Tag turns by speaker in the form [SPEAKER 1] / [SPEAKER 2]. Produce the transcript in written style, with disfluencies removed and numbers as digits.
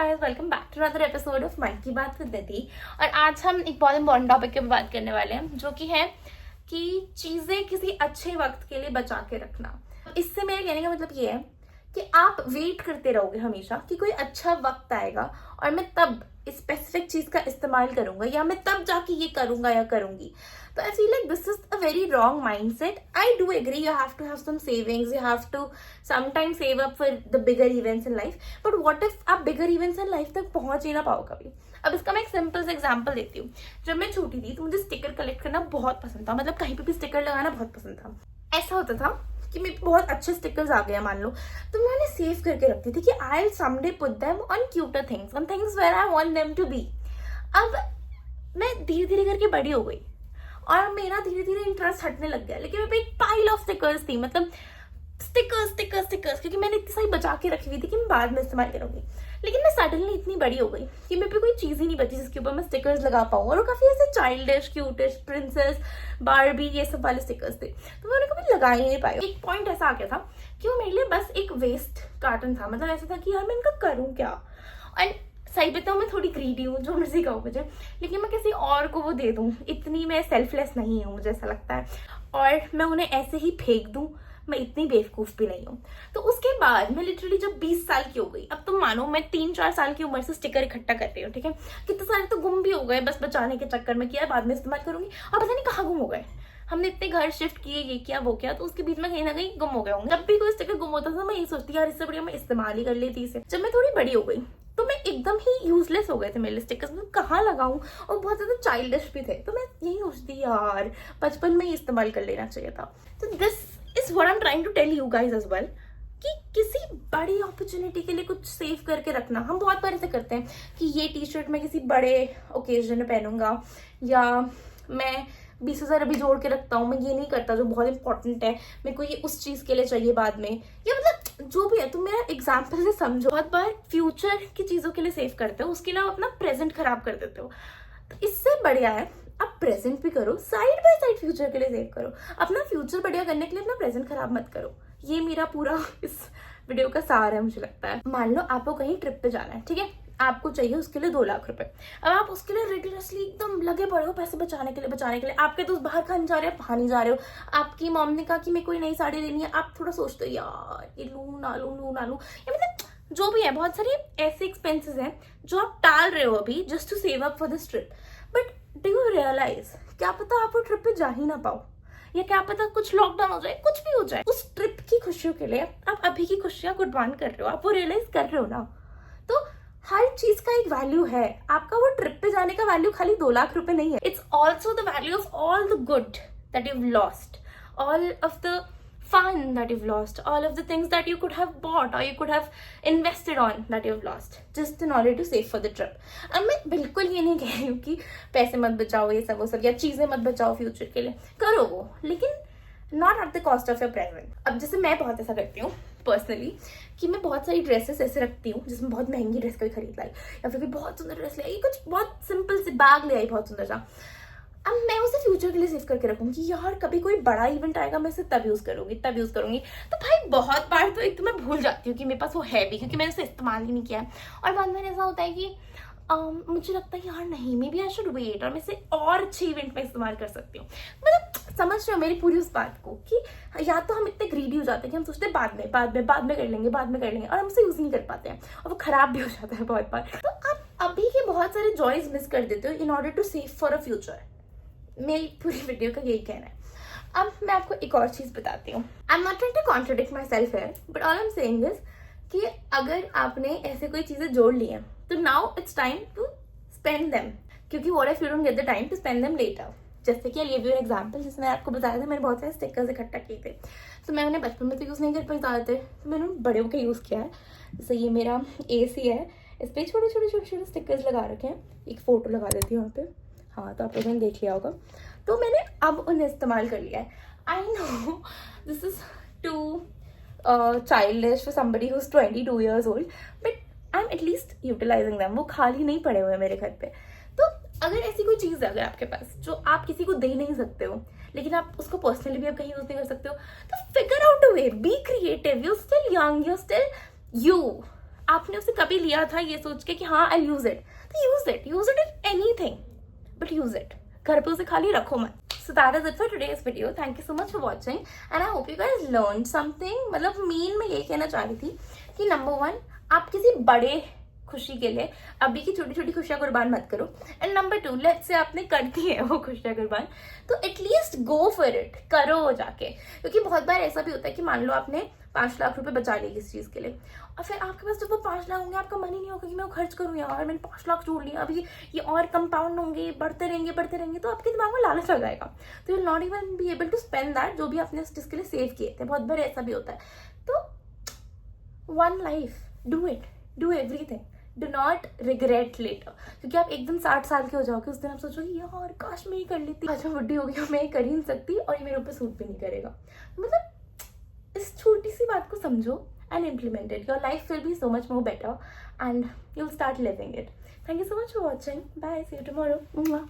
[SPEAKER 1] Guys, welcome back to another episode of Mann Ki बात with निधि। और आज हम एक बहुत इंपॉर्टेंट टॉपिक के बात करने वाले हैं, जो कि है कि चीजें किसी अच्छे वक्त के लिए बचा के रखना। इससे मेरे कहने का मतलब ये है कि आप वेट करते रहोगे हमेशा कि कोई अच्छा वक्त आएगा और मैं तब इस स्पेसिफिक चीज का इस्तेमाल करूंगा या मैं तब जाके ये करूंगा या करूंगी। तो I feel like this is a very wrong mindset. I do agree you have to have some savings, you have to sometimes save up for the bigger events in life, but what if आप bigger events in life तक पहुंच ही ना पाओ कभी। अब इसका मैं एक सिंपल सा एग्जांपल देती हूँ। जब मैं छोटी थी तो मुझे स्टिकर कलेक्ट करना बहुत पसंद था, मतलब कहीं पे भी स्टिकर लगाना बहुत पसंद था। ऐसा होता था कि मेरे बहुत अच्छे स्टिकर्स आ गए मान लो, तो मैं उन्हें सेव करके रखती थी कि I will someday put them on cuter things, on things where I want them to be. अब मैं धीरे धीरे करके बड़ी हो गई और मेरा धीरे धीरे इंटरेस्ट हटने लग गया, लेकिन मेरे पे एक पाइल ऑफ स्टिकर्स थी, मतलब स्टिकर्स, क्योंकि मैंने इतनी सारी बचा के रखी हुई थी कि मैं बाद में इस्तेमाल करूंगी। लेकिन मैं सडनली इतनी बड़ी हो गई कि मेरे पे कोई चीज ही नहीं बची जिसके ऊपर मैं स्टिकर्स लगा पाऊँ, और वो काफी ऐसे चाइल्डिश, क्यूटिश, प्रिंसेस, बारबी, ये सब वाले स्टिकर्स थे, तो मैं उन्हें कभी लगा ही नहीं पाई। एक पॉइंट ऐसा आ गया था कि वो मेरे लिए बस एक वेस्ट कार्टन था, मतलब ऐसा था कि यार मैं इनका करूँ क्या। और सही बताऊँ मैं थोड़ी ग्रीडी हूँ, जो मर्जी कहो मुझे, लेकिन मैं किसी और को वो दे दूँ इतनी मैं सेल्फलेस नहीं हूँ, मुझे ऐसा लगता है। और मैं उन्हें ऐसे ही फेंक दूँ, मैं इतनी बेवकूफ भी नहीं हूँ। तो उसके बाद मैं लिटरली जब 20 साल की हो गई, अब तुम मानो मैं 3-4 साल की उम्र से स्टिकर इकट्ठा कर रही हूँ, ठीक है। कितने सारे तो गुम भी हो गए बस बचाने के चक्कर में, किया बाद में इस्तेमाल करूंगी, और पता नहीं कहाँ गुम हो गए। हमने इतने घर शिफ्ट किए, ये किया वो किया, तो उसके बीच में कहीं ना कहीं गुम हो गए होंगे। जब भी कोई स्टिकर गुम होता था मैं यही सोचती यार इससे बढ़िया मैं इस्तेमाल ही कर लेती इसे। जब मैं थोड़ी बड़ी हो गई तो मैं एकदम ही यूजलेस हो गए थे मेरे स्टिकर्स, मैं कहाँ लगाऊं, और बहुत ज्यादा चाइल्डिश भी थे। तो मैं यही सोचती यार बचपन में ही इस्तेमाल कर लेना चाहिए था। तो this is what I am trying to tell you guys as well, कि किसी बड़ी अपॉर्चुनिटी के लिए कुछ सेव करके रखना। हम बहुत बार ऐसे करते हैं कि ये टी शर्ट मैं किसी बड़े ओकेजन में पहनूंगा, या मैं 20,000 अभी जोड़ के रखता हूँ। मैं ये नहीं करता जो बहुत इंपॉर्टेंट है, मेरे को ये उस चीज के लिए चाहिए बाद में, या मतलब जो भी है। तुम मेरा एग्जाम्पल से समझो, बहुत बार फ्यूचर की चीजों के लिए सेव करते हो, उसके लिए अपना प्रेजेंट खराब कर देते हो। तो इससे बढ़िया है आप प्रेजेंट भी करो, साइड बाय साइड फ्यूचर के लिए सेव करो। अपना फ्यूचर बढ़िया करने के लिए अपना प्रेजेंट खराब मत करो। ये मेरा पूरा इस वीडियो का सार है, मुझे लगता है। मान लो आपको कहीं ट्रिप पे जाना है, ठीक है, आपको चाहिए उसके लिए 2 लाख रुपए। अब आप उसके लिए रेगुलरली एकदम लगे पड़े हो पैसे बचाने के लिए। आपके दोस्त बाहर खाने जा रहे हो, वहां नहीं जा रहे हो। आपकी मॉम ने कहा कि मेरे कोई नई साड़ी लेनी है, आप थोड़ा सोचते हो यार ये लू ना लू, या मतलब जो भी है, बहुत सारी ऐसे एक्सपेंसेस हैं जो आप टाल रहे हो अभी just to save up for this trip. But do you realise, क्या पता आप वो ट्रिप पे जा ही ना पाओ, या क्या पता कुछ लॉकडाउन हो जाए, कुछ भी हो जाए। उस ट्रिप की खुशियों के लिए आप अभी की खुशियां कुर्बान कर रहे हो, आप वो रियलाइज कर रहे हो ना। तो हर चीज का एक वैल्यू है। आपका वो ट्रिप पे जाने का वैल्यू खाली 2 लाख रुपए नहीं है, it's also the value of all the good that you've lost, all of the fun that you've lost, all of the things that you could have bought or you could have invested on that you've lost just in order to save for the trip. अब मैं बिल्कुल ये नहीं कह रही हूँ कि पैसे मत बचाओ, ये सब वो सब, या चीजें मत बचाओ फ्यूचर के लिए, करो वो, लेकिन not at the cost of your present. अब जैसे मैं बहुत ऐसा करती हूँ पर्सनली कि मैं बहुत सारी ड्रेसेस ऐसे रखती हूँ जिसमें बहुत महंगी ड्रेस कभी खरीद लाई, या फिर कोई बहुत सुंदर ड्रेस ले आई, कुछ बहुत सिंपल से बैग ले आई बहुत सुंदर सा। अब मैं उसे फ्यूचर के लिए सेव करके रखूंगी, यार कभी कोई बड़ा इवेंट आएगा मैं इसे तब यूज करूंगी। तो भाई बहुत बार तो एक तो मैं भूल जाती हूँ कि मेरे पास वो है भी, क्योंकि मैंने उसे इस्तेमाल ही नहीं किया है। और बाद में ऐसा होता है कि मुझे लगता है यार नहीं, maybe I should wait, और मैं इसे और अच्छे इवेंट में इस्तेमाल कर सकती हूँ। मतलब समझ रहे हो मेरी पूरी उस बात को, कि या तो हम इतने ग्रीडी हो जाते हैं कि हम सोचते हैं बाद में कर लेंगे, और हम उसे यूज नहीं कर पाते हैं, और वो खराब भी हो जाता है बहुत बार। तो आप अभी के बहुत सारे जॉयज मिस कर देते हो in order to save for a future. मेरी पूरी वीडियो का यही कहना है। अब मैं आपको एक और चीज बताती हूँ। I am not trying to contradict myself here, but all I am saying is कि अगर आपने ऐसे कोई चीजें जोड़ ली हैं तो now it's time to spend them, क्योंकि what if you don't get the time to spend them later. जैसे कि ये भी एक एग्जांपल, जिसमें आपको बताया था मैंने बहुत सारे स्टिकर्स इकट्ठा किए थे, तो मैं उन्हें बचपन में तो यूज नहीं कर पाई ज्यादा थे, तो मैंने बड़े होकर यूज किया है। जैसे ये मेरा AC है, इस पर छोटे स्टिकर्स लगा रखे हैं, एक फोटो लगा देती हूँ वहाँ पे, हाँ तो आप लोगों ने देख लिया होगा। तो मैंने अब उन्हें इस्तेमाल कर लिया है। I know this is too childish for somebody who's 22 years old, but I'm at least utilizing them. वो खाली नहीं पड़े हुए मेरे घर पे। तो अगर ऐसी कोई चीज है अगर आपके पास जो आप किसी को दे नहीं सकते हो, लेकिन आप उसको पर्सनली भी आप कहीं यूज नहीं कर सकते हो, तो figure out a way, be creative, you still young, you still you, आपने उसे कभी लिया था ये सोच के कि हाँ आई यूज इट, तो use it in anything, but use it, घर पे उसे खाली रखो मत। So that is it for today's video. Thank you so much for watching and I hope you guys learned something. मतलब मेन मैं यही कहना चाह रही थी कि नंबर 1, आप किसी बड़े खुशी के लिए अभी की छोटी छोटी खुशियां कुर्बान मत करो, एंड नंबर 2, लेट्स से आपने कर दी है वो खुशियां कुर्बान, तो एटलीस्ट गो फॉर इट, करो जाके। क्योंकि बहुत बार ऐसा भी होता है कि मान लो आपने 5 लाख रुपए बचा लिए किसी चीज के लिए, और फिर आपके पास जब वो 5 लाख होंगे आपका मन ही नहीं होगा कि मैं वो खर्च करूँ यार, मैंने 5 लाख जोड़ लिया, अभी ये और कंपाउंड होंगे, बढ़ते रहेंगे, तो आपके दिमाग में लालच आ जाएगा, तो you will not even be able to spend that जो भी आपने उस चीज के लिए सेव किए थे। बहुत बार ऐसा भी होता है। तो one life, do everything, do not regret later, क्योंकि आप एकदम 60 साल के हो जाओगे, उस दिन आप सोचोगे यार काश मैं ही कर लेती, आज मैं बुढ़ी हो गई, मैं कर ही नहीं सकती और ये मेरे ऊपर सूट भी नहीं करेगा। मतलब इस छोटी सी बात को समझो and implement it. Your life will be so much more better and you'll start living it. Thank you so much for watching. Bye. See you tomorrow. Mwah.